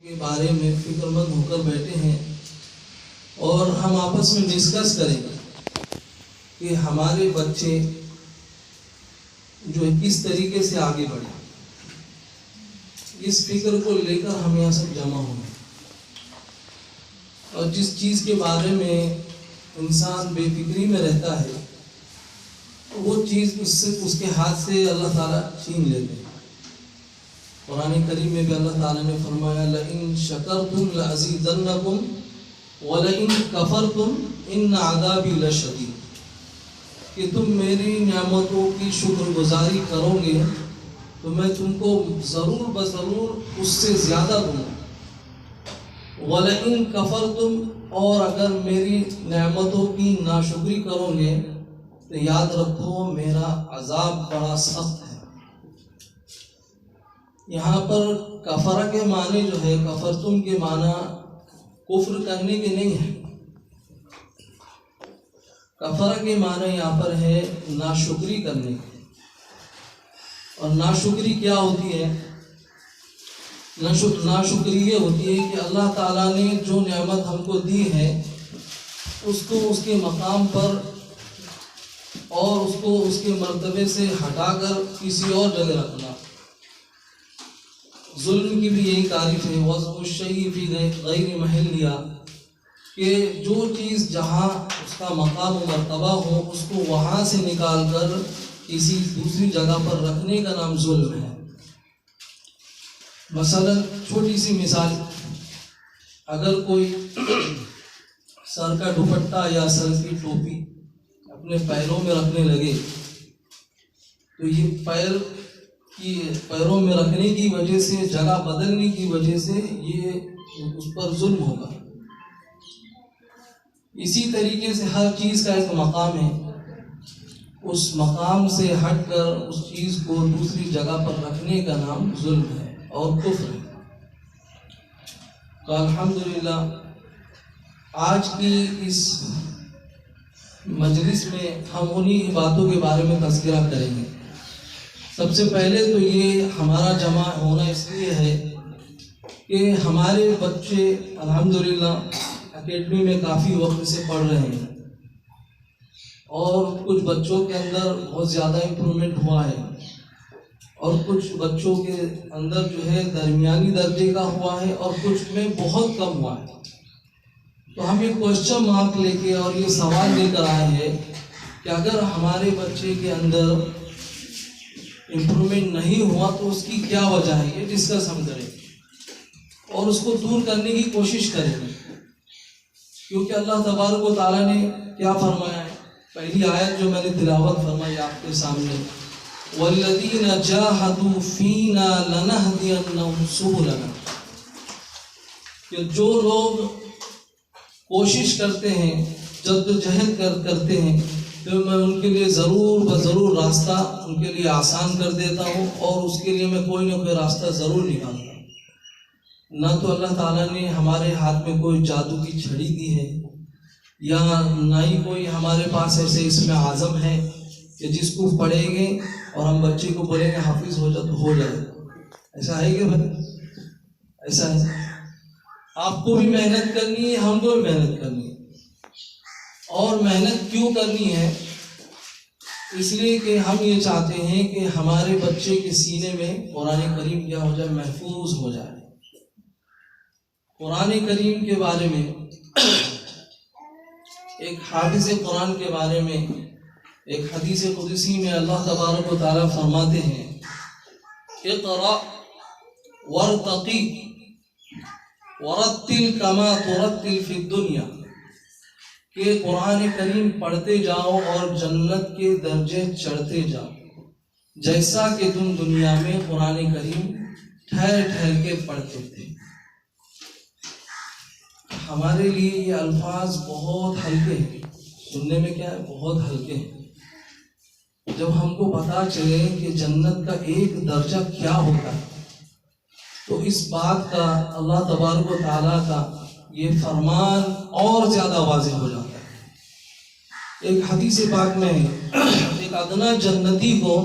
के बारे में फिक्रमंद होकर बैठे हैं और हम आपस में डिस्कस करेंगे कि हमारे बच्चे जो है किस तरीके से आगे बढ़े। इस फिक्र को लेकर हम यहाँ सब जमा हुए और जिस चीज़ के बारे में इंसान बेफिक्री में रहता है वो चीज़ उसके हाथ से अल्लाह ताला छीन लेते हैं। कुरान करीम में भी अल्लाह ताला ने फरमाया लइन शकरतुम लअज़ीदन्नकुम व लइन कफरतुम इन अज़ाबी लशदीद, कि तुम मेरी नेमतों की शुक्रगुजारी करोगे तो मैं तुमको ज़रूर बज़रूर उससे ज़्यादा दूँगा। व लइन कफरतुम, और अगर मेरी नेमतों की नाशुक्री करोगे तो याद रखो मेरा अज़ाब बड़ा सख्त है। यहाँ पर कफरा के माने जो है कफरतुम के माना कुफ्र करने के नहीं है। कफरा के माने यहाँ पर है नाशुक्री करने के। और नाशुक्री क्या होती है? नाशुक्री ये होती है कि अल्लाह ताला ने जो नेमत हमको दी है उसको उसके मकाम पर और उसको उसके मर्तबे से हटाकर किसी और जगह रखना। जुल्म की भी यही तारीफ है, वज़्फ़ी फ़ी गैर महल्लिया, कि जो चीज़ जहाँ उसका मकाम व मर्तबा हो उसको वहाँ से निकाल कर किसी दूसरी जगह पर रखने का नाम जुल्म है। मसलन छोटी सी मिसाल, अगर कोई सर का दुपट्टा या सर की टोपी अपने पैरों में रखने लगे तो ये पैरों में रखने की वजह से, जगह बदलने की वजह से ये उस पर जुल्म होगा। इसी तरीके से हर चीज़ का एक मकाम है, उस मकाम से हटकर उस चीज़ को दूसरी जगह पर रखने का नाम जुल्म है और कुफ्र है। तो अल्हम्दुलिल्लाह आज की इस मजलिस में हम उन्हीं बातों के बारे में तज़किरा करेंगे। सबसे पहले तो ये हमारा जमा होना इसलिए है कि हमारे बच्चे अल्हम्दुलिल्लाह एकेडमी में काफ़ी वक्त से पढ़ रहे हैं और कुछ बच्चों के अंदर बहुत ज़्यादा इम्प्रूवमेंट हुआ है और कुछ बच्चों के अंदर जो है दरमियानी दर्जे का हुआ है और कुछ में बहुत कम हुआ है। तो हम एक क्वेश्चन मार्क लेके और ये सवाल लेकर आए हैं कि अगर हमारे बच्चे के अंदर इम्प्रूवमेंट नहीं हुआ तो उसकी क्या वजह है, ये डिस्कस हम करेंगे और उसको दूर करने की कोशिश करेंगे। क्योंकि अल्लाह तबारक व तआला ने क्या फरमाया है, पहली आयत जो मैंने तिलावत फरमाई आपके सामने, वल्लज़ीना जाहदू फीना लनहदियन्नहुम सुबुलना, कि जो लोग कोशिश करते हैं, जद्दोजहद करते हैं, तो मैं उनके लिए ज़रूर रास्ता उनके लिए आसान कर देता हूँ और उसके लिए मैं कोई ना कोई रास्ता ज़रूर निकालता हूँ। ना तो अल्लाह ताला ने हमारे हाथ में कोई जादू की छड़ी दी है या ना ही कोई हमारे पास ऐसे इसमें आज़म है कि जिसको पढ़ेंगे और हम बच्चे को बोलेंगे हाफिज़ हो जा तो हो जाए। ऐसा है कि भाई? ऐसा है। आपको भी मेहनत करनी है, हमको भी मेहनत करनी है। और मेहनत क्यों करनी है? इसलिए कि हम ये चाहते हैं कि हमारे बच्चे के सीने में कुरान करीम क्या हो जाए, महफूज हो जाए। कुरान करीम के बारे में एक हाफिज़ कुरान के बारे में एक हदीस कुदसी में अल्लाह तबारक व तआला फरमाते हैं, इक़रा वरतक़ी वरत्तिल कमा तुरत्तिल फिद दुनिया, कि कुरान करीम पढ़ते जाओ और जन्नत के दर्जे चढ़ते जाओ, जैसा कि तुम दुनिया में कुरान करीम ठहर ठहर के पढ़ते थे। हमारे लिए ये अल्फाज बहुत हल्के हैं, सुनने में क्या है, बहुत हल्के हैं। जब हमको पता चले कि जन्नत का एक दर्जा क्या होता है तो इस बात का अल्लाह तबारक व तआला का ये फरमान और ज़्यादा वाज़ेह हो जाता है। एक हदीस पाक में एक अदना जन्नती को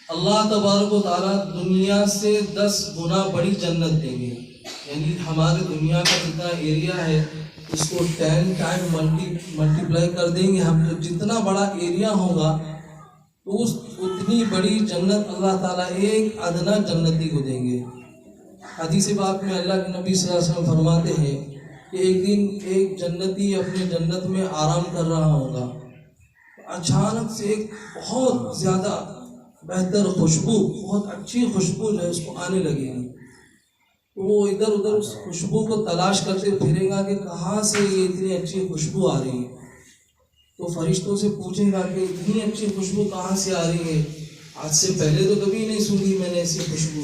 अल्लाह तबारक व तआला दुनिया से 10 गुना बड़ी जन्नत देंगे। यानी हमारे दुनिया का जितना एरिया है उसको 10 टाइम मल्टीप्लाई कर देंगे हम, तो जितना बड़ा एरिया होगा तो उतनी बड़ी जन्नत अल्लाह ताला एक अदना जन्नती को देंगे। हदीस पाक में अल्लाह के नबी सल्लल्लाहु अलैहि वसल्लम फरमाते हैं कि एक दिन एक जन्नती अपने जन्नत में आराम कर रहा होगा, अचानक से एक बहुत ज़्यादा बेहतर खुशबू, बहुत अच्छी खुशबू जो है उसको आने लगेगी। तो वो इधर उधर उस खुशबू को तलाश करते फिरेगा कि कहाँ से ये इतनी अच्छी खुशबू आ रही है। तो फरिश्तों से पूछेगा कि इतनी अच्छी खुशबू कहाँ से आ रही है, आज से पहले तो कभी नहीं सुनी मैंने ऐसी खुशबू।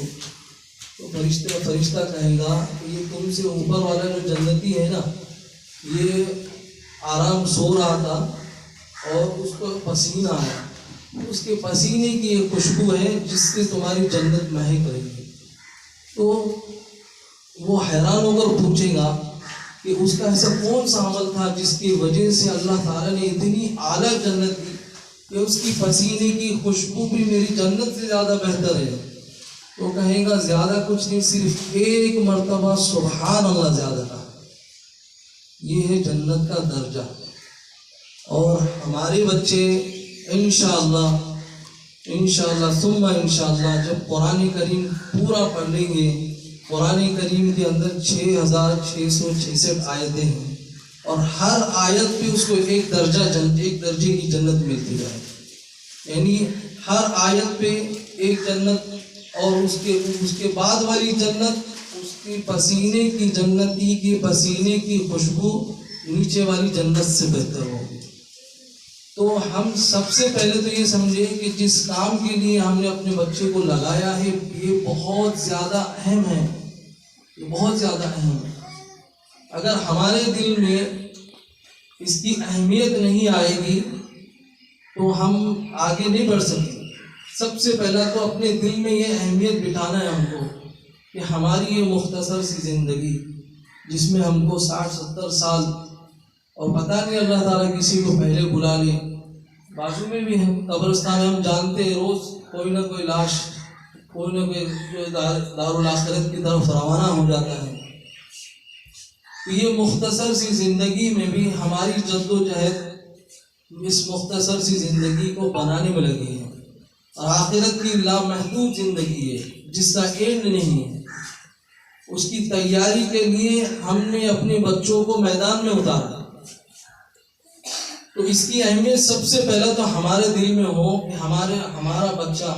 तो फरिश्ता कहेगा कि ये तुमसे ऊपर वाला जो जन्नती है ना, ये आराम सो रहा था और उसको पसीना आया, उसके पसीने की एक खुशबू है जिससे तुम्हारी जन्नत महक रही है। तो वो हैरान होकर पूछेगा कि उसका ऐसा कौन सा अमल था जिसकी वजह से अल्लाह ताला ने इतनी आला जन्नत दी कि उसकी पसीने की खुशबू भी मेरी जन्नत से ज़्यादा बेहतर है। तो कहेगा ज़्यादा कुछ नहीं, सिर्फ एक मर्तबा सुभान अल्लाह ज़्यादा था। ये है जन्नत का दर्जा। और हमारे बच्चे इंशाअल्लाह सुम्मा इंशाअल्लाह जब कुरान करीम पूरा पढ़ लेंगे, कुरान करीम के अंदर 6666 आयतें हैं और हर आयत पे उसको एक दर्जे की जन्नत मिलती है। यानी हर आयत पे एक जन्नत और उसके बाद वाली जन्नत, उसकी पसीने की जन्नती के पसीने की खुशबू नीचे वाली जन्नत से बेहतर होगी। तो हम सबसे पहले तो ये समझे कि जिस काम के लिए हमने अपने बच्चे को लगाया है ये बहुत ज़्यादा अहम है, ये बहुत ज़्यादा अहम है। अगर हमारे दिल में इसकी अहमियत नहीं आएगी तो हम आगे नहीं बढ़ सकते। सबसे पहला तो अपने दिल में ये अहमियत बिठाना है हमको कि हमारी ये मुख्तसर सी ज़िंदगी जिसमें हमको 60-70 साल, और पता नहीं अल्लाह ताला किसी को पहले बुला ले, बाजू में भी है कब्रिस्तान, हम जानते हैं रोज़ कोई ना कोई लाश, कोई ना कोई जो दारुल आखिरत की तरफ रवाना हो जाता है। तो ये मुख्तसर सी ज़िंदगी में भी हमारी जद्दोजहद इस मुख्तसर सी ज़िंदगी को बनाने में लगी है और आखिरत की लामहदूद ज़िंदगी है जिसका एंड नहीं है। उसकी तैयारी के लिए हमने अपने बच्चों को मैदान में उतारा। तो इसकी अहमियत सबसे पहला तो हमारे दिल में हो कि हमारा बच्चा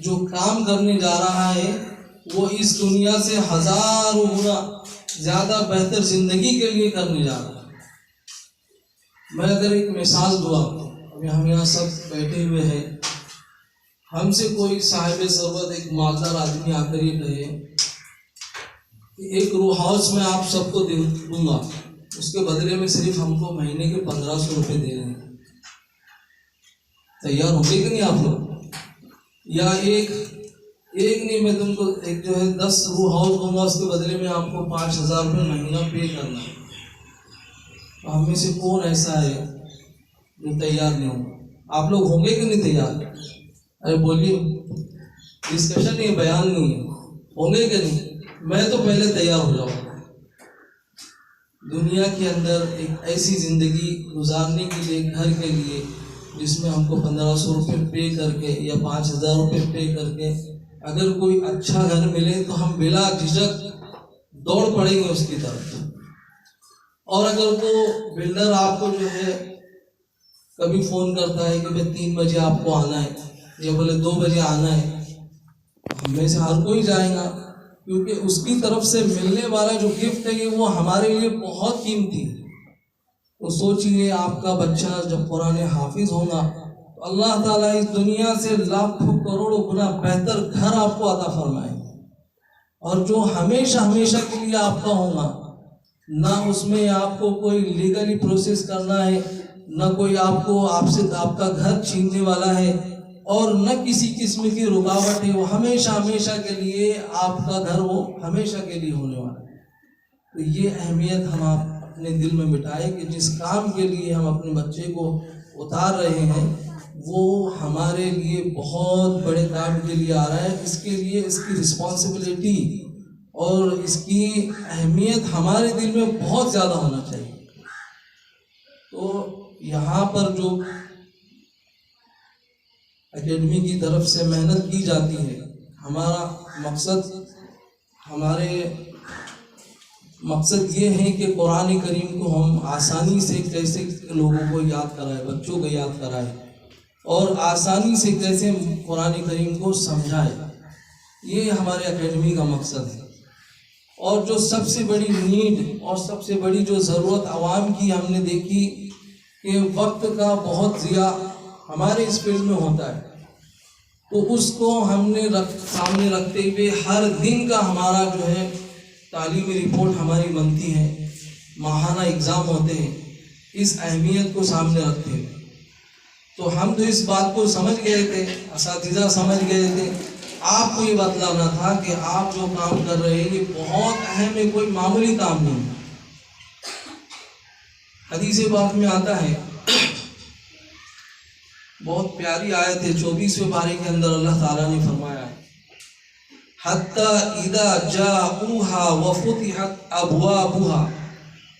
जो काम करने जा रहा है वो इस दुनिया से हज़ारों गुना ज़्यादा बेहतर ज़िंदगी के लिए करने जा रहा है। मैं अगर एक मिसाल दूँ आपको, अभी हम यहाँ सब बैठे हुए हैं, हमसे कोई साहिब सरवत एक मालदार आदमी आकर ये कहे एक रो हाउस में आप सबको दूंगा, उसके बदले में सिर्फ हमको महीने के 1500 रुपये दे रहे हैं, तैयार होंगे कि नहीं आप लोग? या एक नहीं, मैं तुमको एक जो है 10 रू हाउस दूंगा, उसके बदले में आपको 5000 रुपये महीना पे करना है। तो हम में से कौन ऐसा है जो तैयार नहीं होगा? आप लोग होंगे कि नहीं तैयार? अरे बोलिए, डिस्कशन नहीं है, बयान नहीं है, होंगे कि नहीं? मैं तो पहले तैयार हो जाऊँगा। दुनिया के अंदर एक ऐसी ज़िंदगी गुजारने के लिए, घर के लिए, जिसमें हमको 1500 रुपये पे करके या 5000 रुपये पे करके अगर कोई अच्छा घर मिले तो हम बिला झिझक दौड़ पड़ेंगे उसकी तरफ। और अगर वो बिल्डर आपको जो है कभी फ़ोन करता है कि भाई 3 बजे आपको आना है या बोले 2 बजे आना है, हम में से हर कोई जाएगा, क्योंकि उसकी तरफ से मिलने वाला जो गिफ्ट है ये वो हमारे लिए बहुत कीमती है। तो सोचिए आपका बच्चा जब कुरान हाफिज होगा तो अल्लाह ताला इस दुनिया से लाखों करोड़ों गुना बेहतर घर आपको अता फरमाए, और जो हमेशा हमेशा के लिए आपका होगा, ना उसमें आपको कोई लीगली प्रोसेस करना है, ना कोई आपका घर छीनने वाला है, और न किसी किस्म की रुकावट है। वो हमेशा हमेशा के लिए आपका घर वो हमेशा के लिए होने वाला है। तो ये अहमियत हम आप अपने दिल में बिठाएं कि जिस काम के लिए हम अपने बच्चे को उतार रहे हैं वो हमारे लिए बहुत बड़े काम के लिए आ रहा है। इसके लिए इसकी रिस्पॉन्सिबिलिटी और इसकी अहमियत हमारे दिल में बहुत ज़्यादा होना चाहिए। तो यहाँ पर जो एकेडमी की तरफ से मेहनत की जाती है, हमारे मकसद ये है कि कुरान करीम को हम आसानी से कैसे लोगों को याद कराए, बच्चों को याद कराए और आसानी से कैसे कुरान करीम को समझाए। ये हमारे एकेडमी का मकसद है। और जो सबसे बड़ी नीड और सबसे बड़ी जो ज़रूरत आवाम की हमने देखी कि वक्त का बहुत ज़िया हमारे इस फील्ड में होता है, तो उसको हमने सामने रखते हुए हर दिन का हमारा जो है तालीमी रिपोर्ट हमारी बनती है, माहाना एग्ज़ाम होते हैं, इस अहमियत को सामने रखते हुए तो हम तो इस बात को समझ गए थे, असातिज़ा समझ गए थे। आपको ये बतलाना था कि आप जो काम कर रहे हैं ये बहुत अहम है, कोई मामूली काम नहीं। हदीस पाक में आता है, बहुत प्यारी आयत है, 24वें पारे के अंदर अल्लाह ताला ने फरमाया है, हत्ता इदा जाऊहा व फुतिहत अबवाबुहा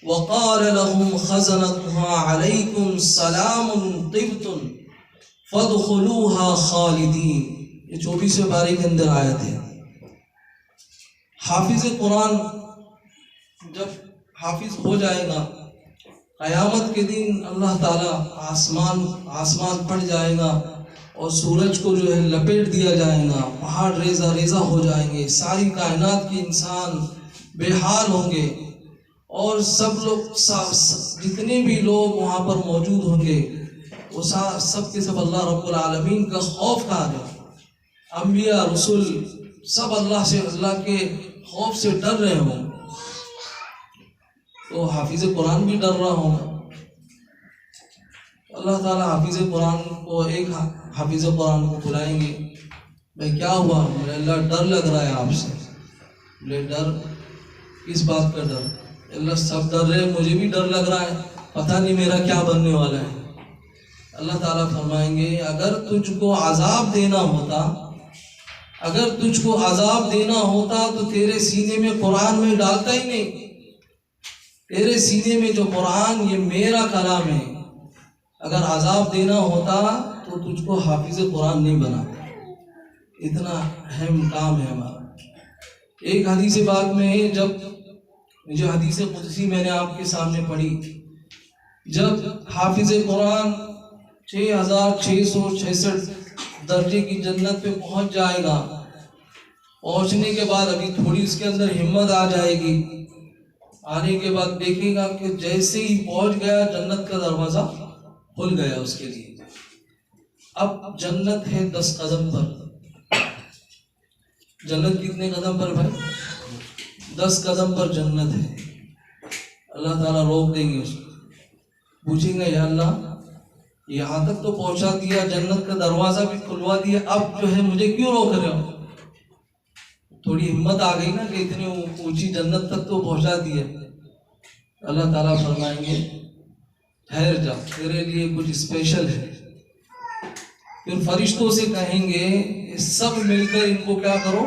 व क़ाल लहुम खज़नतुहा अलैकुम सलामुन तिब्तुम फदखुलूहा खालिदीन। ये 24वें पारे के अंदर आयत है। हाफिज कुरान जब हाफिज हो जाएगा, क़यामत के दिन अल्लाह ताला आसमान पड़ जाएगा और सूरज को जो है लपेट दिया जाएगा, पहाड़ रेजा रेजा हो जाएंगे, सारी कायनात के इंसान बेहाल होंगे और सब लोग जितने भी लोग वहाँ पर मौजूद होंगे वो सब के सब अल्लाह रब्बुल आलमीन का खौफ खा रहे, अंबिया रसूल सब अल्लाह के खौफ से डर रहे हों। तो हाफिज कुरान भी डर रहा होगा। अल्लाह ताला हाफिज कुरान को एक हाफिज कुरान को बुलाएंगे, भाई क्या हुआ? बोले अल्लाह डर लग रहा है आपसे। बोले डर? किस बात का डर? अल्लाह सब डर रहे, मुझे भी डर लग रहा है, पता नहीं मेरा क्या बनने वाला है। अल्लाह ताला फरमाएंगे अगर तुझको अजाब देना होता तो तेरे सीने में कुरान में डालता ही नहीं। तेरे सीने में जो कुरान ये मेरा कलाम है, अगर अजाब देना होता तो तुझको हाफिज कुरान नहीं बनाता। इतना अहम काम है हमारा। एक हदीस पाक में है, जब जो हदीस कुदसी मैंने आपके सामने पढ़ी, जब हाफिज कुरान 6666 दर्जे की जन्नत पे पहुंच जाएगा, पहुंचने के बाद अभी थोड़ी उसके अंदर हिम्मत आ जाएगी, आने के बाद देखेगा कि जैसे ही पहुंच गया जन्नत का दरवाजा खुल गया उसके लिए। अब जन्नत है 10 कदम पर। जन्नत कितने कदम पर भाई? 10 कदम पर जन्नत है। अल्लाह ताला रोक देंगे उसको, पूछेंगे या अल्लाह यहाँ तक तो पहुंचा दिया, जन्नत का दरवाजा भी खुलवा दिया, अब जो है मुझे क्यों रोक रहे हो? थोड़ी हिम्मत आ गई ना कि इतनी ऊंची जन्नत तक तो पहुंचा दिया। अल्लाह ताला फरमाएंगे ठहर जा, तेरे लिए कुछ स्पेशल है। फिर फरिश्तों से कहेंगे सब मिलकर इनको क्या करो?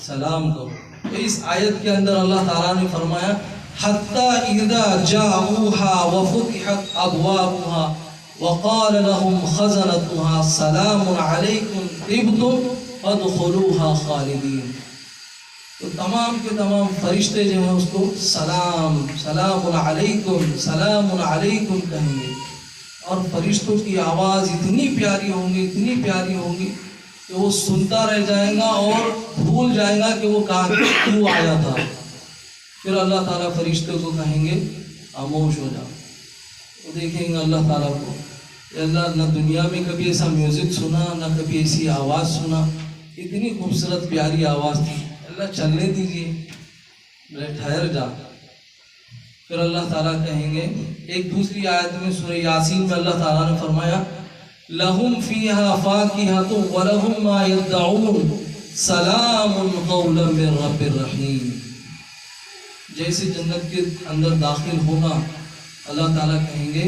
सलाम करो। तो इस आयत के अंदर अल्लाह ताला ने फरमाया हत्ता इदा जाऊहा व फुतिहत अबवाबुहा व क़ाल लहुम खज़नतुहा सलामुन अलैकुम तिब्तुम फदखुलूहा खालिदीन। तो तमाम के तमाम फरिश्ते जो हैं उसको सलामुन अलैकुम कहेंगे। और फरिश्तों की आवाज़ इतनी प्यारी होंगी कि वो सुनता रह जाएगा और भूल जाएगा कि वो कहाँ क्यों आया था। फिर अल्लाह ताला फरिश्तों को कहेंगे खामोश हो जाओ। वो देखेंगे अल्लाह ताला को, अल्लाह न दुनिया में कभी ऐसा म्यूज़िक सुना, न कभी ऐसी आवाज़ सुना, इतनी खूबसूरत प्यारी आवाज़ थी, अल्लाह चलने दीजिए, ठहर जा। फिर अल्लाह ताला कहेंगे, एक दूसरी आयत में सूरह यासीन में अल्लाह ताला ने फरमाया लहुम फीहा फाकिहतुन व लहुम मा यदऊन सलामुन कौलन मिर रब्बिर रहीम। जैसे जन्नत के अंदर दाखिल होगा, अल्लाह ताला कहेंगे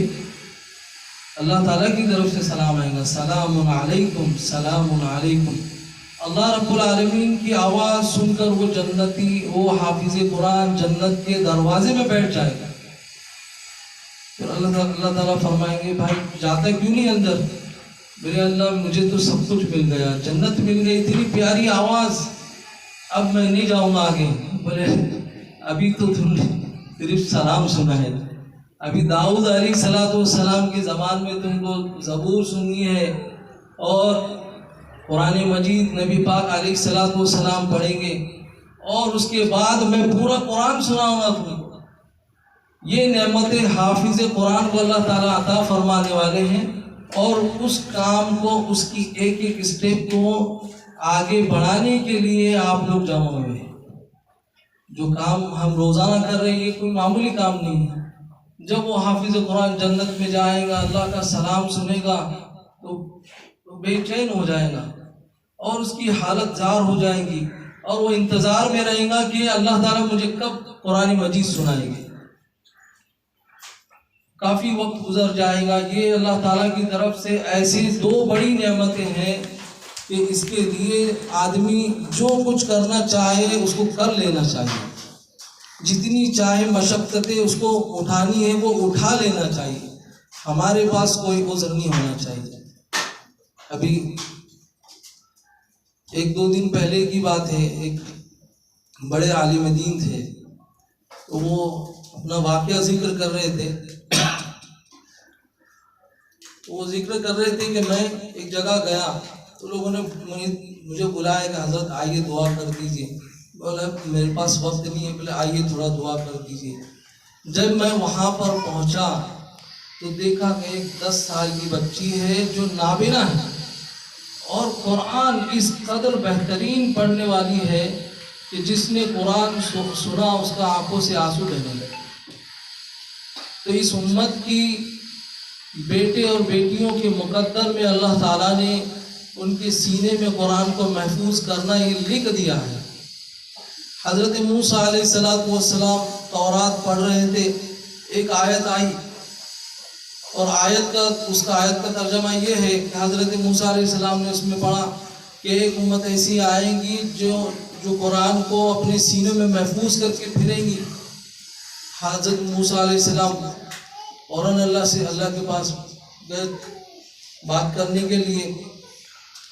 अल्लाह ताला की तरफ से सलाम आएगा, सलामुन अलैकुम सलामुन अलैकुम। अल्लाह रब्बुल आलमीन की आवाज़ सुनकर वो जन्नती, वो हाफिज़ कुरान जन्नत के दरवाजे में बैठ जाएगा। फिर अल्लाह ताला फरमाएंगे, भाई जाता क्यों नहीं अंदर? मेरे अल्लाह, मुझे तो सब कुछ मिल गया, जन्नत मिल गई, इतनी प्यारी आवाज़, अब मैं नहीं जाऊँगा आगे। बोले अभी तो तुमने सिर्फ सलाम सुना है, अभी दाऊद अलैहिस्सलाम के ज़मान में तुमको ज़बूर सुननी है और कुरान मजीद नबी पाक अलैहिस्सलाम पढ़ेंगे और उसके बाद मैं पूरा कुरान सुनाऊंगा तुमको। ये नेमतें हाफिज़ कुरान को अल्लाह ताला अता फरमाने वाले हैं और उस काम को, उसकी एक एक स्टेप को आगे बढ़ाने के लिए आप लोग जमा हुए हैं। जो काम हम रोज़ाना कर रहे हैं ये कोई मामूली काम नहीं है। जब वो हाफिज़ कुरान जन्नत में जाएगा, अल्लाह का सलाम सुनेगा तो बेचैन हो जाएगा और उसकी हालत जार हो जाएगी और वो इंतज़ार में रहेगा कि अल्लाह ताला मुझे कब कुरान मजीद सुनाएंगे। काफ़ी वक्त गुजर जाएगा। ये अल्लाह ताला की तरफ से ऐसी दो बड़ी नेमतें हैं कि इसके लिए आदमी जो कुछ करना चाहे उसको कर लेना चाहिए, जितनी चाहे मशक्क़तें उसको उठानी है वो उठा लेना चाहिए। हमारे पास कोई उज़्र नहीं होना चाहिए। अभी एक दो दिन पहले की बात है, एक बड़े आलिम दीन थे, तो वो अपना वाक़या जिक्र कर रहे थे। वो जिक्र कर रहे थे कि मैं एक जगह गया तो लोगों ने मुझे बुलाया कि हज़रत आइए दुआ कर दीजिए। बोला मेरे पास वक्त नहीं है, बोले आइए थोड़ा दुआ कर दीजिए। जब मैं वहाँ पर पहुँचा तो देखा कि एक 10 साल की बच्ची है जो नाबिना है और कुरान इस कदर बेहतरीन पढ़ने वाली है कि जिसने कुरान सुना उसका आंखों से आंसू बहने लगे। तो इस उम्मत की बेटे और बेटियों के मुकद्दर में अल्लाह ताला ने उनके सीने में कुरान को महफूज करना ये लिख दिया है। हज़रत मूसा अलैहिस्सलाम तौरात पढ़ रहे थे, एक आयत आई और आयत का तर्जमा ये है कि हज़रत मूसा अलैहिस्सलाम ने उसमें पढ़ा कि एक उम्मत ऐसी आएंगी जो कुरान को अपने सीनों में महफूज करके फिरेंगी। हज़रत मूसा अलैहिस्सलाम फ़ौरन अल्लाह के पास गए बात करने के लिए।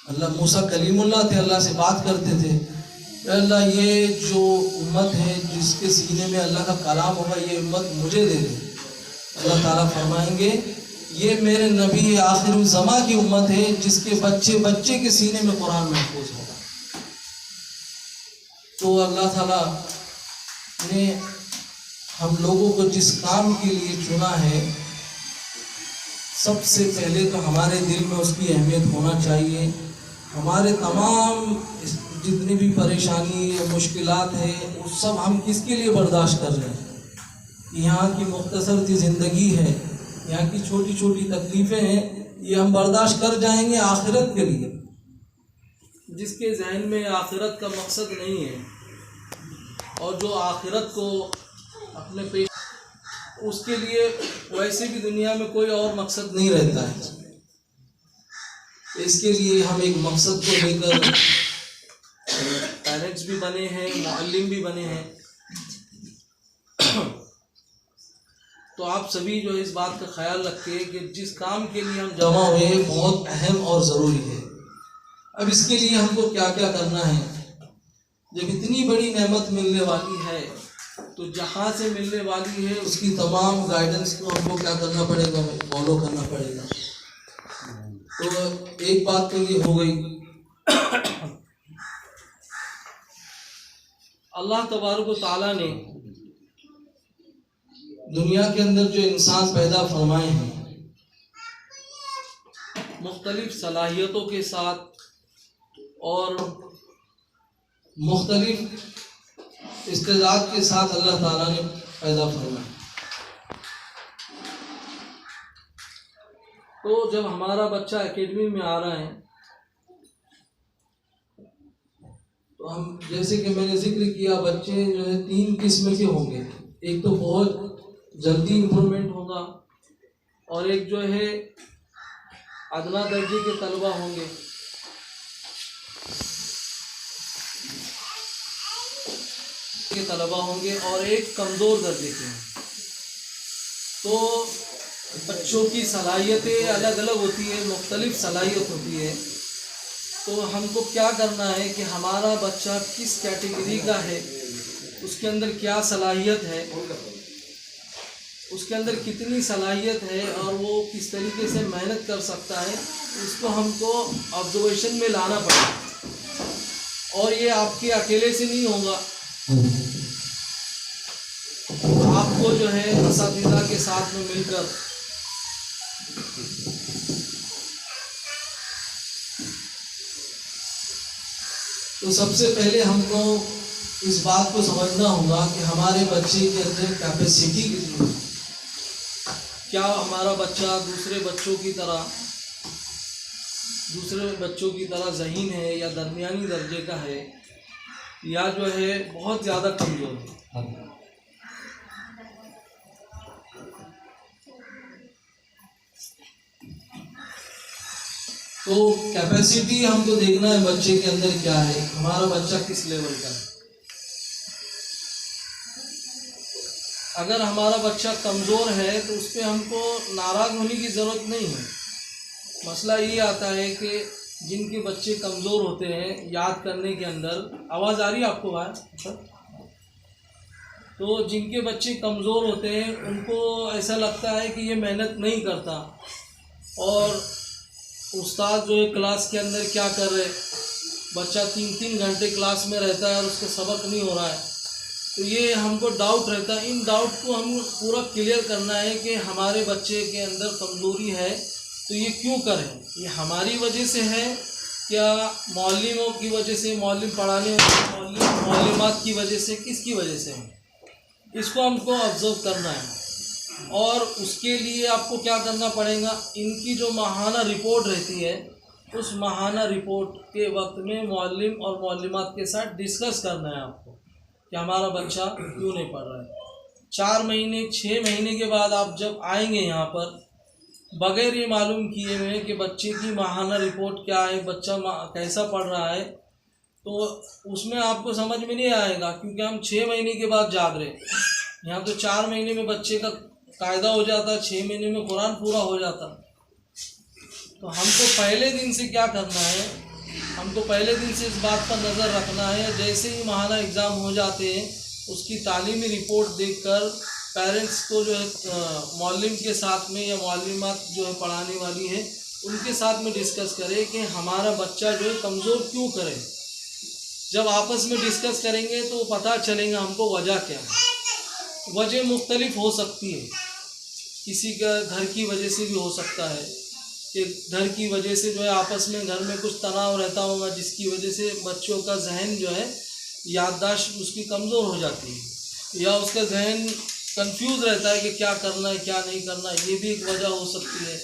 मूसा कलीमुल्लाह थे, अल्लाह से बात करते थे। अल्लाह, ये जो उम्मत है जिसके सीने में अल्लाह का कलाम होगा, ये उम्मत मुझे दे दे। अल्लाह ताला फरमाएंगे ये मेरे नबी आखिर ज़मा की उम्मत है जिसके बच्चे के सीने में कुरान महफूज होगा। तो अल्लाह ताला ने हम लोगों को जिस काम के लिए चुना है, सबसे पहले तो हमारे दिल में उसकी अहमियत होना चाहिए। हमारे तमाम जितनी भी परेशानी मुश्किलात है वो सब हम किसके लिए बर्दाश्त कर रहे हैं? यहाँ की मुख्तसर सी ज़िंदगी है, यहाँ की छोटी छोटी तकलीफ़ें हैं, ये हम बर्दाश्त कर जाएंगे आखिरत के लिए। जिसके जहन में आखिरत का मकसद नहीं है और जो आखिरत को अपने पेश, उसके लिए वैसे भी दुनिया में कोई और मकसद नहीं रहता है। इसके लिए हम एक मकसद को लेकर पेरेंट्स भी बने हैं, मुअल्लिम भी बने हैं। तो आप सभी जो इस बात का ख्याल रखें कि जिस काम के लिए हम जमा हुए बहुत अहम और ज़रूरी है। अब इसके लिए हमको क्या क्या करना है? जब इतनी बड़ी नेमत मिलने वाली है तो जहाँ से मिलने वाली है उसकी तमाम गाइडेंस को हमको क्या करना पड़ेगा? फॉलो करना पड़ेगा। तो एक बात तो ये हो गई, अल्लाह तबारक व तआला ने दुनिया के अंदर जो इंसान पैदा फरमाए हैं मुख्तलिफ सलाहियतों के साथ और मुख्तलिफ इस्तेदाद के साथ अल्लाह ताला ने पैदा फरमाया। तो जब हमारा बच्चा एकेडमी में आ रहा है तो हम, जैसे कि मैंने जिक्र किया, बच्चे जो है 3 किस्म के होंगे। एक तो बहुत जल्दी इम्प्रूवमेंट होगा और एक जो है अदना दर्जे के तलबा होंगे, और एक कमज़ोर दर्जे के हैं। तो बच्चों की सलाहियतें अलग अलग होती है, मुख्तलिफ सलाहियत होती है। तो हमको क्या करना है कि हमारा बच्चा किस कैटेगरी का है, उसके अंदर क्या सलाहियत है, उसके अंदर कितनी सलाहियत है और वो किस तरीके से मेहनत कर सकता है, इसको हमको ऑब्जर्वेशन में लाना पड़ेगा। और ये आपके अकेले से नहीं होगा, आपको जो है असातिज़ा के साथ में मिलकर तो सबसे पहले हमको इस बात को समझना होगा कि हमारे बच्चे के अंदर कैपेसिटी कितनी है। क्या हमारा बच्चा दूसरे बच्चों की तरह ज़हीन है, या दरमियानी दर्जे का है, या जो है बहुत ज़्यादा कमज़ोर है। तो कैपेसिटी हमको देखना है बच्चे के अंदर क्या है, हमारा बच्चा किस लेवल का है। अगर हमारा बच्चा कमज़ोर है तो उस पर हमको नाराज़ होने की ज़रूरत नहीं है। मसला ये आता है कि जिनके बच्चे कमज़ोर होते हैं याद करने के अंदर, आवाज़ आ रही है आपको बात? तो जिनके बच्चे कमज़ोर होते हैं उनको ऐसा लगता है कि ये मेहनत नहीं करता, और उस्ताद जो है क्लास के अंदर क्या कर रहे, बच्चा 3-3 घंटे क्लास में रहता है और उसका सबक नहीं हो रहा है। तो ये हमको डाउट रहता है। इन डाउट को हम पूरा क्लियर करना है कि हमारे बच्चे के अंदर कमज़ोरी है तो ये क्यों करें, ये हमारी वजह से है क्या मौलिमों की वजह से, मौलिम पढ़ाने वाले मौलिमात की वजह से, किसकी वजह से है, इसको हमको ऑब्ज़र्व करना है। और उसके लिए आपको क्या करना पड़ेगा, इनकी जो माहाना रिपोर्ट रहती है उस माहाना रिपोर्ट के वक्त में मौलिम और मौलिमात के साथ डिस्कस करना है आपको कि हमारा बच्चा क्यों नहीं पढ़ रहा है। 4 महीने 6 महीने के बाद आप जब आएंगे यहाँ पर बगैर ये मालूम किए हुए कि बच्चे की माहाना रिपोर्ट क्या है, बच्चा कैसा पढ़ रहा है, तो उसमें आपको समझ में नहीं आएगा, क्योंकि हम 6 महीने के बाद जाग रहे। यहाँ तो 4 महीने में बच्चे का कायदा हो जाता, 6 महीने में कुरान पूरा हो जाता। तो हमको पहले दिन से क्या करना है, हमको पहले दिन से इस बात पर नज़र रखना है, जैसे ही माहाना एग्ज़ाम हो जाते हैं उसकी तालीमी रिपोर्ट देखकर पेरेंट्स को जो है मौलिम के साथ में या मौलिमात जो है पढ़ाने वाली है उनके साथ में डिस्कस करें कि हमारा बच्चा जो है कमज़ोर क्यों करे। जब आपस में डिस्कस करेंगे तो पता चलेगा हमको वजह क्या है। वजह मुख्तलिफ हो सकती है, किसी का घर की वजह से भी हो सकता है कि घर की वजह से जो है आपस में घर में कुछ तनाव रहता होगा जिसकी वजह से बच्चों का जहन जो है याददाश्त उसकी कमज़ोर हो जाती है, या उसका जहन कंफ्यूज रहता है कि क्या करना है क्या नहीं करना, ये भी एक वजह हो सकती है,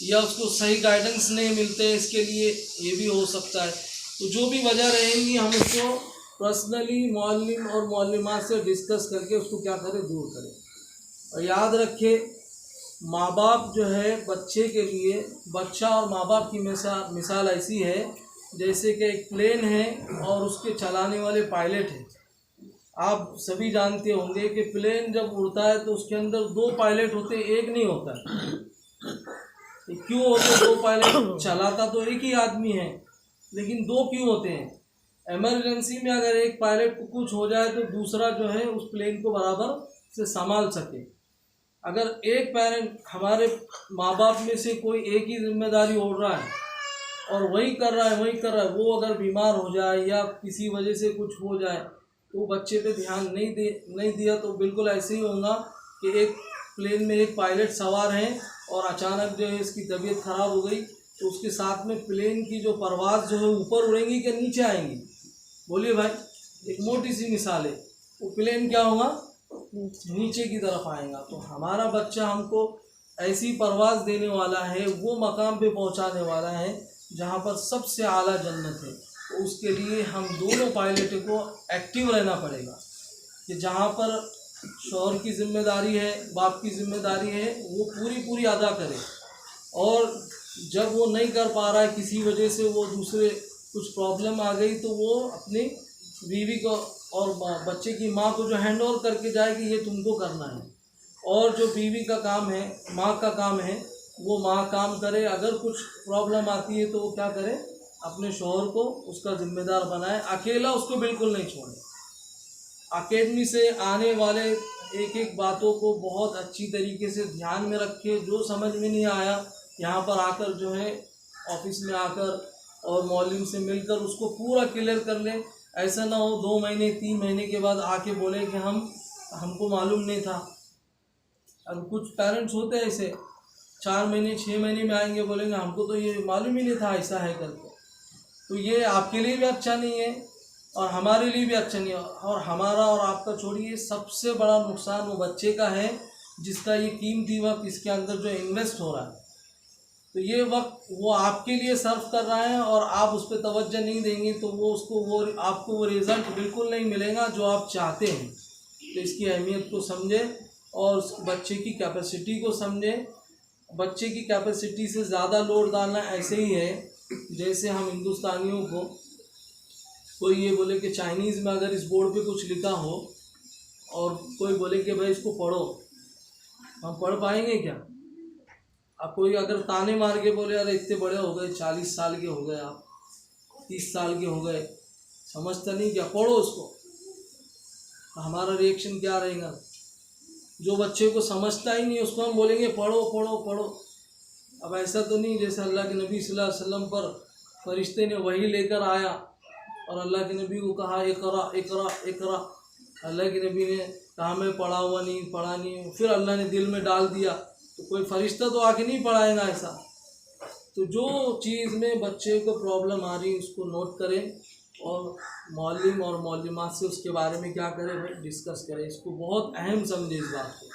या उसको सही गाइडेंस नहीं मिलते इसके लिए, ये भी हो सकता है। तो जो भी वजह रहेंगी हम उसको पर्सनली मौलिम और मौलिमात से डिस्कस करके उसको क्या करें, दूर करें। और याद रखें माँ बाप जो है बच्चे के लिए, बच्चा और माँ बाप की मिसाल ऐसी है जैसे कि एक प्लेन है और उसके चलाने वाले पायलट हैं। आप सभी जानते होंगे कि प्लेन जब उड़ता है तो उसके अंदर 2 पायलट होते, एक नहीं होता। क्यों होते 2 पायलट? चलाता तो एक ही आदमी है लेकिन 2 क्यों होते हैं? इमरजेंसी में अगर एक पायलट को कुछ हो जाए तो दूसरा जो है उस प्लेन को बराबर से संभाल सके। अगर एक पेरेंट, हमारे माँ बाप में से कोई एक ही जिम्मेदारी ओढ़ रहा है और वही कर रहा है, वो अगर बीमार हो जाए या किसी वजह से कुछ हो जाए तो बच्चे पे ध्यान नहीं दिया तो बिल्कुल ऐसे ही होगा कि एक प्लेन में एक पायलट सवार हैं और अचानक जो है इसकी तबीयत ख़राब हो गई तो उसके साथ में प्लेन की जो परवाज़ जो है ऊपर उड़ेंगी कि नीचे आएंगी? बोलिए भाई, एक मोटी सी मिसाल है, वो प्लेन क्या होगा, नीचे की तरफ आएगा। तो हमारा बच्चा हमको ऐसी परवाज़ देने वाला है, वो मकाम पे पहुंचाने वाला है जहां पर सबसे आला जन्नत है। तो उसके लिए हम दोनों पायलट को एक्टिव रहना पड़ेगा कि जहां पर शौहर की जिम्मेदारी है, बाप की जिम्मेदारी है, वो पूरी अदा करे, और जब वो नहीं कर पा रहा है किसी वजह से, वो दूसरे कुछ प्रॉब्लम आ गई, तो वो अपनी बीवी को और बच्चे की माँ को जो हैंड ओवर करके जाए कि ये तुमको करना है, और जो बीवी का काम है, माँ का काम है, वो माँ काम करे। अगर कुछ प्रॉब्लम आती है तो वो क्या करे, अपने शौहर को उसका जिम्मेदार बनाए, अकेला उसको बिल्कुल नहीं छोड़े। अकेडमी से आने वाले एक एक बातों को बहुत अच्छी तरीके से ध्यान में रखे। जो समझ में नहीं आया यहाँ पर आकर जो है ऑफिस में आकर और मौलवी से मिलकर उसको पूरा क्लियर कर ले। ऐसा ना हो 2 महीने 3 महीने के बाद आके बोले कि हमको मालूम नहीं था। अब कुछ पेरेंट्स होते हैं ऐसे, 4 महीने 6 महीने में आएंगे, बोलेंगे हमको तो ये मालूम ही नहीं था ऐसा है करके। तो ये आपके लिए भी अच्छा नहीं है और हमारे लिए भी अच्छा नहीं है। और हमारा और आपका छोड़िए, सबसे बड़ा नुकसान वो बच्चे का है जिसका ये कीमती वक्त इसके अंदर जो इन्वेस्ट हो रहा है। तो ये वक्त वो आपके लिए सर्व कर रहा है और आप उस पर तवज्जो नहीं देंगे तो वो आपको वो रिज़ल्ट बिल्कुल नहीं मिलेगा जो आप चाहते हैं। तो इसकी अहमियत को समझें और उस बच्चे की कैपेसिटी को समझें। बच्चे की कैपेसिटी से ज़्यादा लोड डालना ऐसे ही है जैसे हम हिंदुस्तानियों को कोई ये बोले कि चाइनीज़ में अगर इस बोर्ड पे कुछ लिखा हो और कोई बोले कि भाई इसको पढ़ो, हम पढ़ पाएंगे क्या? अब कोई अगर ताने मार के बोले अरे इतने बड़े हो गए, 40 साल के हो गए आप, 30 साल के हो गए, समझता नहीं क्या, पढ़ो उसको, तो हमारा रिएक्शन क्या रहेगा? जो बच्चे को समझता ही नहीं उसको हम बोलेंगे पढ़ो पढ़ो पढ़ो। अब ऐसा तो नहीं जैसे अल्लाह के नबी सल्लल्लाहु अलैहि वसल्लम पर फरिश्ते ने वही लेकर आया और अल्लाह के नबी को कहा इकरा इकरा इकरा। अल्लाह के नबी ने कहा मैं पढ़ा हुआ नहीं, पढ़ा नहीं, फिर अल्लाह ने दिल में डाल दिया, तो कोई फरिश्ता तो आके नहीं पढ़ाएगा ऐसा। तो जो चीज़ में बच्चे को प्रॉब्लम आ रही है उसको नोट करें और मौलिम और मौलिमात से उसके बारे में क्या करें भाई, डिस्कस करें। इसको बहुत अहम समझे इस बात को।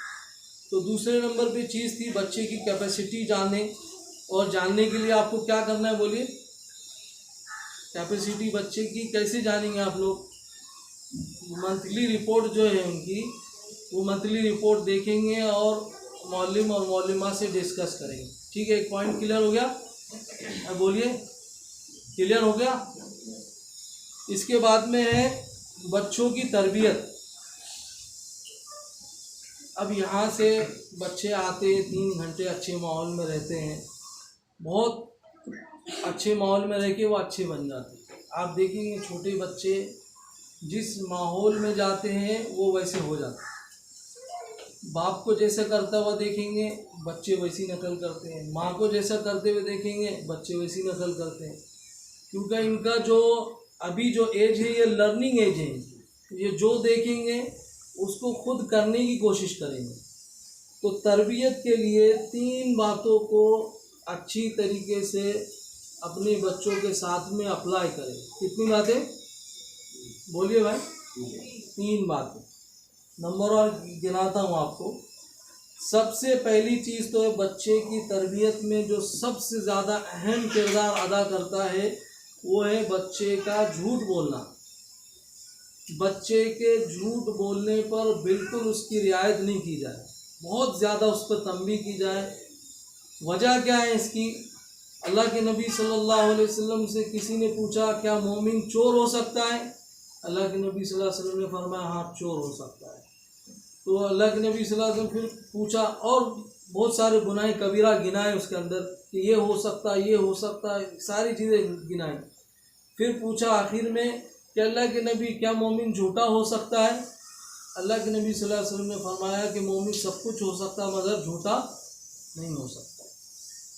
तो दूसरे नंबर पे चीज़ थी बच्चे की कैपेसिटी जाने, और जानने के लिए आपको क्या करना है बोलिए? कैपेसिटी बच्चे की कैसे जानेंगे आप लोग? मंथली रिपोर्ट जो है उनकी, वो मंथली रिपोर्ट देखेंगे और मौलिम और मौलिमा से डिस्कस करेंगे। ठीक है, एक पॉइंट क्लियर हो गया? अब बोलिए, क्लियर हो गया? इसके बाद में है बच्चों की तरबियत। अब यहाँ से बच्चे आते 3 घंटे अच्छे माहौल में रहते हैं, बहुत अच्छे माहौल में रह के वो अच्छे बन जाते हैं। आप देखेंगे छोटे बच्चे जिस माहौल में जाते हैं वो वैसे हो जाते हैं। बाप को जैसा करता हुआ देखेंगे बच्चे वैसी नकल करते हैं, माँ को जैसा करते हुए देखेंगे बच्चे वैसी नकल करते हैं। क्योंकि इनका जो अभी जो एज है ये लर्निंग एज है, ये जो देखेंगे उसको खुद करने की कोशिश करेंगे। तो तरबियत के लिए 3 बातों को अच्छी तरीके से अपने बच्चों के साथ में अप्लाई करें। कितनी बातें बोलिए भाई? 3 बातें। नंबर और गिनाता हूँ आपको। सबसे पहली चीज़ तो है बच्चे की तरबियत में जो सबसे ज़्यादा अहम किरदार अदा करता है वो है बच्चे का झूठ बोलना। बच्चे के झूठ बोलने पर बिल्कुल उसकी रियायत नहीं की जाए, बहुत ज़्यादा उस पर तंबीह की जाए। वजह क्या है इसकी? अल्लाह के नबी सल्लल्लाहु अलैहि वसल्लम से किसी ने पूछा क्या मोमिन चोर हो सकता है? अल्लाह के नबी सल्लल्लाहु अलैहि वसल्लम ने फरमाया हाँ चोर हो सकता है। तो अल्लाह के नबी सल्लल्लाहु अलैहि वसल्लम फिर पूछा और बहुत सारे गुनाह कबीरा गिनाए उसके अंदर कि ये हो सकता है, ये हो सकता है, सारी चीज़ें गिनाई। फिर पूछा आखिर में कि अल्लाह के नबी क्या मोमिन झूठा हो सकता है? अल्लाह के नबी सल्लल्लाहु अलैहि वसल्लम ने फरमाया कि मोमिन सब कुछ हो सकता है मगर झूठा नहीं हो सकता।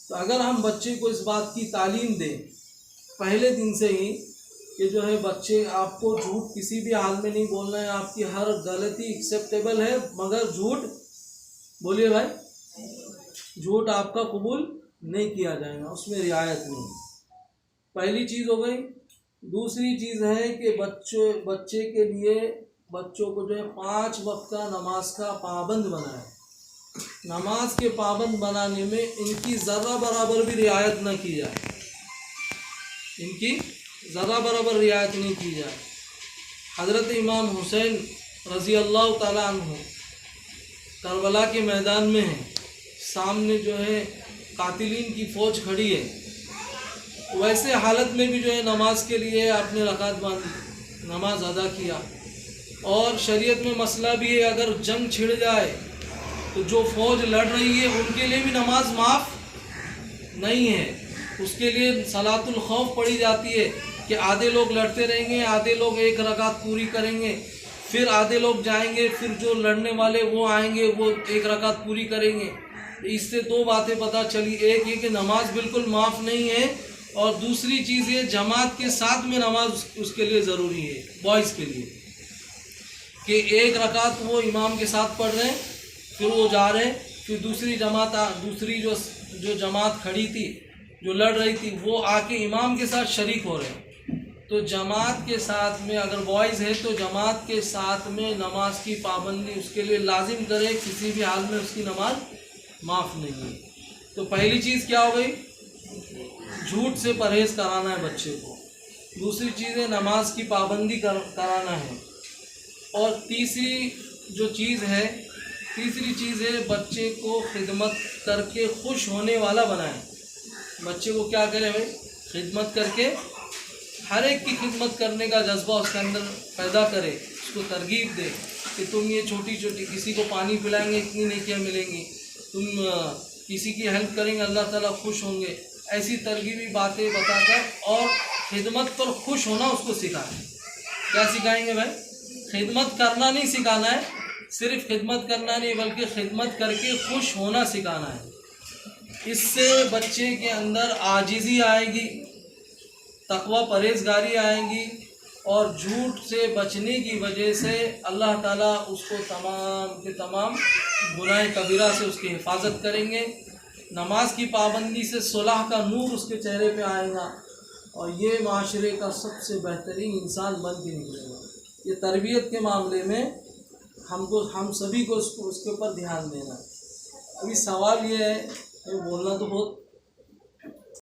तो अगर हम बच्चे को इस बात की तालीम दें पहले दिन से ही कि जो है बच्चे आपको झूठ किसी भी हाल में नहीं बोलना है, आपकी हर गलती एक्सेप्टेबल है मगर झूठ बोलिए भाई, झूठ आपका कबूल नहीं किया जाएगा, उसमें रियायत नहीं। पहली चीज़ हो गई। दूसरी चीज़ है कि बच्चे के लिए बच्चों को जो है 5 वक्त का नमाज का पाबंद बनाए। नमाज के पाबंद बनाने में इनकी ज़रा बराबर भी रियायत न की जाए, इनकी ज़रा बराबर रियायत नहीं की जाए। हज़रत इमाम हुसैन रज़ी अल्लाह ताला अन्हु करबला के मैदान में हैं, सामने जो है कातिलीन की फ़ौज खड़ी है, वैसे हालत में भी जो है नमाज के लिए आपने रकात बांधी, नमाज अदा किया। और शरीयत में मसला भी है, अगर जंग छिड़ जाए तो जो फ़ौज लड़ रही है उनके लिए भी नमाज माफ़ नहीं है, उसके लिए सलातुल खौफ पढ़ी जाती है कि आधे लोग लड़ते रहेंगे, आधे लोग एक रकात पूरी करेंगे, फिर आधे लोग जाएंगे, फिर जो लड़ने वाले वो आएंगे, वो एक रकात पूरी करेंगे। इससे दो बातें पता चली, एक ये कि नमाज बिल्कुल माफ़ नहीं है, और दूसरी चीज़ ये जमात के साथ में नमाज उसके लिए ज़रूरी है, बॉयज़ के लिए, कि एक रकात वो इमाम के साथ पढ़ रहे हैं, फिर वो जा रहे हैं, फिर दूसरी जो जमात खड़ी थी, जो लड़ रही थी, वो आके इमाम के साथ शरीक हो रहे हैं। तो जमात के साथ में अगर बॉयज़ है तो जमात के साथ में नमाज की पाबंदी उसके लिए लाजिम करे, किसी भी हाल में उसकी नमाज माफ़ नहीं है। तो पहली चीज़ क्या हो गई, झूठ से परहेज़ कराना है बच्चे को। दूसरी चीज़ है नमाज की पाबंदी कराना है। और तीसरी चीज़ है बच्चे को खिदमत करके खुश होने वाला बनाएं। बच्चे को क्या करें भाई, खिदमत करके, हर एक की खिदमत करने का जज्बा उसके अंदर पैदा करे, उसको तरगीब दे कि तुम ये छोटी छोटी, किसी को पानी पिलाएंगे इतनी नेकियां मिलेंगी, तुम किसी की हेल्प करेंगे अल्लाह ताला खुश होंगे, ऐसी तरगीबी बातें बताकर और खिदमत पर खुश होना उसको सिखाएं। क्या सिखाएंगे भाई, खिदमत करना नहीं सिखाना है, सिर्फ खिदमत करना नहीं बल्कि खिदमत करके खुश होना सिखाना है। इससे बच्चे के अंदर आजिज़ी आएगी, तकवा परहेज़गारी आएगी, और झूठ से बचने की वजह से अल्लाह ताला उसको तमाम के तमाम गुनाह कबीरा से उसकी हिफाजत करेंगे। नमाज की पाबंदी से सुलह का नूर उसके चेहरे पे आएगा, और ये माशरे का सबसे बेहतरीन इंसान बन के निकलेगा। ये तरबियत के मामले में हम सभी को उसके ऊपर ध्यान देना है। अभी सवाल ये है, बोलना तो बहुत